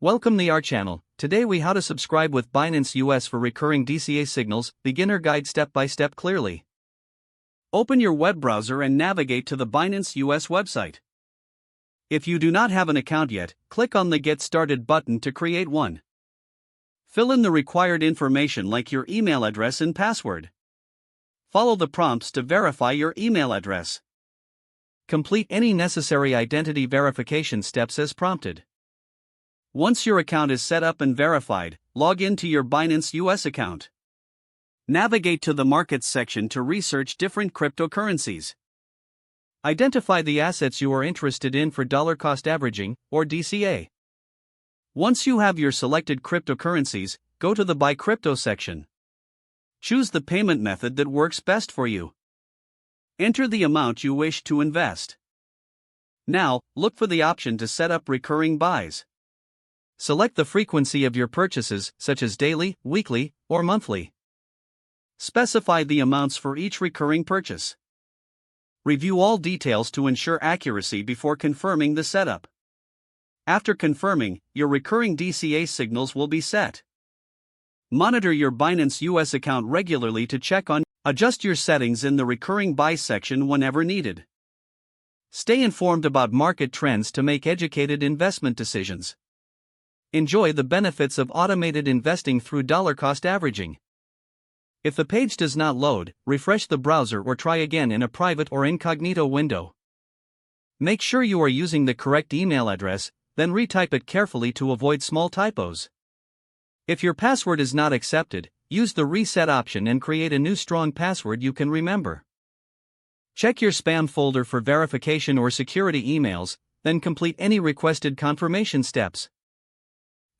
Welcome to our channel. Today we how to subscribe with Binance US for recurring DCA signals, beginner guide step by step clearly. Open your web browser and navigate to the Binance US website. If you do not have an account yet, click on the Get Started button to create one. Fill in the required information like your email address and password. Follow the prompts to verify your email address. Complete any necessary identity verification steps as prompted. Once your account is set up and verified, log into your Binance US account. Navigate to the Markets section to research different cryptocurrencies. Identify the assets you are interested in for dollar cost averaging, or DCA. Once you have your selected cryptocurrencies, go to the Buy Crypto section. Choose the payment method that works best for you. Enter the amount you wish to invest. Now, look for the option to set up recurring buys. Select the frequency of your purchases, such as daily, weekly, or monthly. Specify the amounts for each recurring purchase. Review all details to ensure accuracy before confirming the setup. After confirming, your recurring DCA signals will be set. Monitor your Binance US account regularly to check on. Adjust your settings in the recurring buy section whenever needed. Stay informed about market trends to make educated investment decisions. Enjoy the benefits of automated investing through dollar cost averaging. If the page does not load, refresh the browser or try again in a private or incognito window. Make sure you are using the correct email address, then retype it carefully to avoid small typos. If your password is not accepted, use the reset option and create a new strong password you can remember. Check your spam folder for verification or security emails, then complete any requested confirmation steps.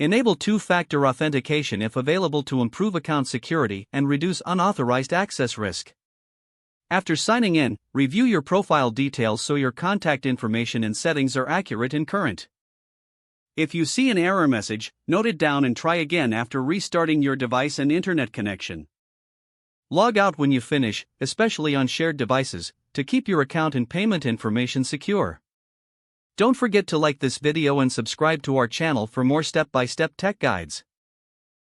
Enable two-factor authentication if available to improve account security and reduce unauthorized access risk. After signing in, review your profile details so your contact information and settings are accurate and current. If you see an error message, note it down and try again after restarting your device and internet connection. Log out when you finish, especially on shared devices, to keep your account and payment information secure. Don't forget to like this video and subscribe to our channel for more step-by-step tech guides.